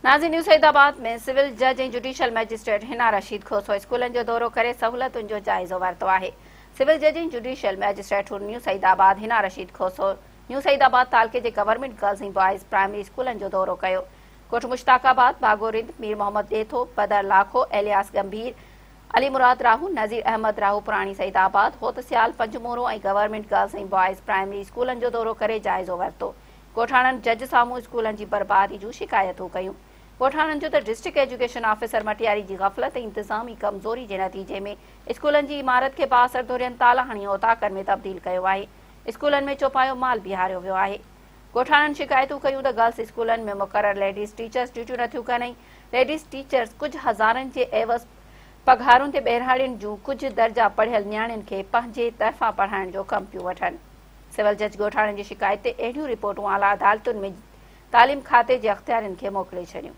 नाज़रीन, न्यूसैदाबाद में सिविल जज ऐं जुडिशियल मैजिस्ट्रेट हिना रशीद खोसो स्कूलनि जो दौरो करे सहूलियतुनि जो जाइज़ो वरितो आहे। सिविल जज ऐं जुडिशियल मैजिस्ट्रेट न्यूसैदाबाद हिना रशीद खोसो न्यूसैदाबाद तालके जे गवर्नमेंट गर्ल्स ऐं बॉयज़ प्राइमरी स्कूलनि जो दौरो कयो। कोट मुश्ताकाबाद, बागोरिद, मीर मोहम्मद देथो, बदर लाखो, एलियास गंभीर, अली मुराद राहू, नज़ीर अहमद राहू पुराणी सईदाबाद, होतसियाल, पंजमोरो ऐं गवर्नमेंट गर्ल्स ऐं बॉयज़ प्राइमरी स्कूलनि जो दौरो करे जाइज़ो वरितो। ॻोठाणनि जज साम्हूं स्कूलनि जी बर्बादी जूं शिकायतूं कयूं। ॻोठाणनि जो त डिस्ट्रिक्ट एजुकेशन ऑफिसर मटियारी जी ग़फ़लत ऐं इंतिज़ामी कमज़ोरी जे नतीजे में स्कूलनि जी इमारत खे बासर दोरियनि ताला हणी ओताकनि में तब्दील कयो आहे। स्कूलनि में चौपायो माल बीहारियो वियो आहे। ॻोठाणनि शिकायतूं कयूं त गर्ल्स स्कूलनि में मुक़रर लेडीज़ टीचर्स ड्यूटियूं नथियूं कनि। लेडीज़ टीचर्स कुझु हज़ारनि जे एवज़ पघारुनि ते ॿेराड़ियुनि जूं कुझु दर्जा पढ़ियल नियाणियुनि खे पंहिंजे तरफ़ां पढ़ाइण जो कमु पियूं वठनि। सिविल जज ॻोठाणनि जी शिकायत ते अहिड़ियूं रिपोर्टूं आला अदालतुनि में तालीम खाते जे अख़्तियारनि खे मोकिले छॾियूं।